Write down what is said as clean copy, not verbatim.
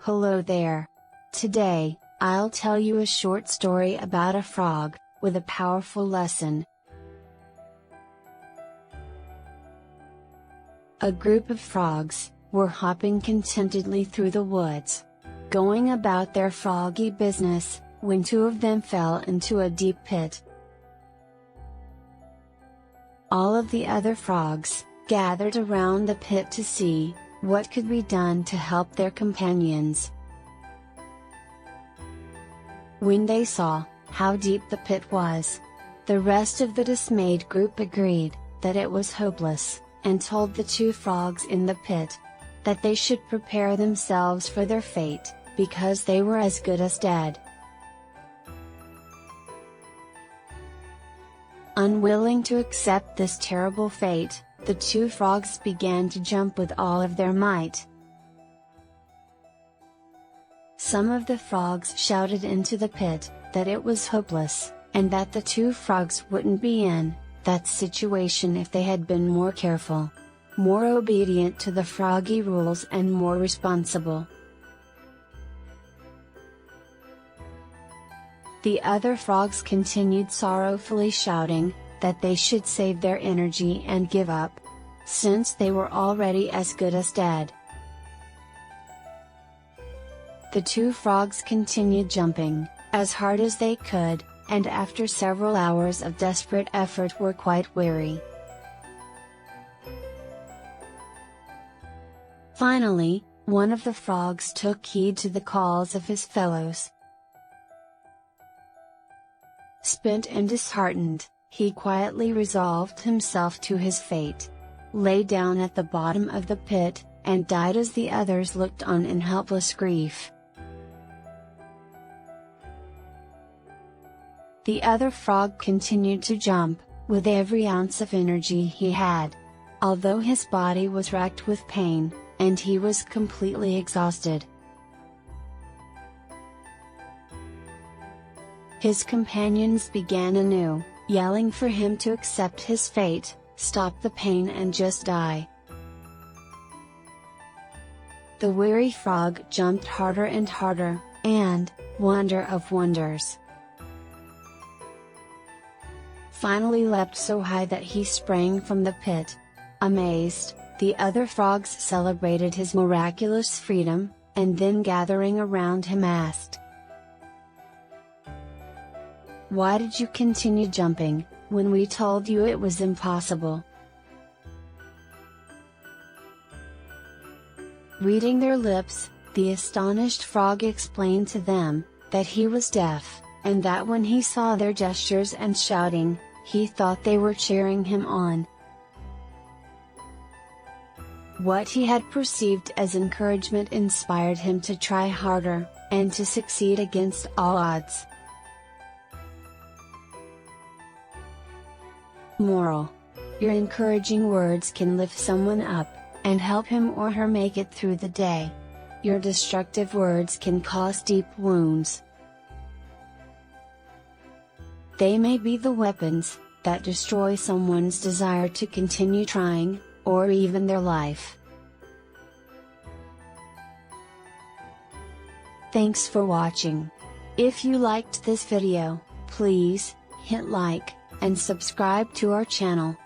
Hello there. Today, I'll tell you a short story about a frog, with a powerful lesson. A group of frogs were hopping contentedly through the woods, going about their froggy business, when two of them fell into a deep pit. All of the other frogs gathered around the pit to see what could be done to help their companions. When they saw how deep the pit was, the rest of the dismayed group agreed that it was hopeless, and told the two frogs in the pit that they should prepare themselves for their fate, because they were as good as dead. Unwilling to accept this terrible fate, the two frogs began to jump with all of their might. Some of the frogs shouted into the pit that it was hopeless, and that the two frogs wouldn't be in that situation if they had been more careful, more obedient to the froggy rules, and more responsible. The other frogs continued sorrowfully shouting that they should save their energy and give up, since they were already as good as dead. The two frogs continued jumping as hard as they could, and after several hours of desperate effort were quite weary. Finally, one of the frogs took heed to the calls of his fellows. Spent and disheartened, he quietly resolved himself to his fate, lay down at the bottom of the pit, and died as the others looked on in helpless grief. The other frog continued to jump, with every ounce of energy he had, although his body was racked with pain, and he was completely exhausted. His companions began anew, yelling for him to accept his fate, stop the pain and just die. The weary frog jumped harder and harder, and, wonder of wonders, finally leapt so high that he sprang from the pit. Amazed, the other frogs celebrated his miraculous freedom, and then gathering around him asked, "Why did you continue jumping, when we told you it was impossible?" Reading their lips, the astonished frog explained to them that he was deaf, and that when he saw their gestures and shouting, he thought they were cheering him on. What he had perceived as encouragement inspired him to try harder, and to succeed against all odds. Moral: your encouraging words can lift someone up, and help him or her make it through the day. Your destructive words can cause deep wounds. They may be the weapons that destroy someone's desire to continue trying, or even their life. Thanks for watching. If you liked this video, please hit like and subscribe to our channel.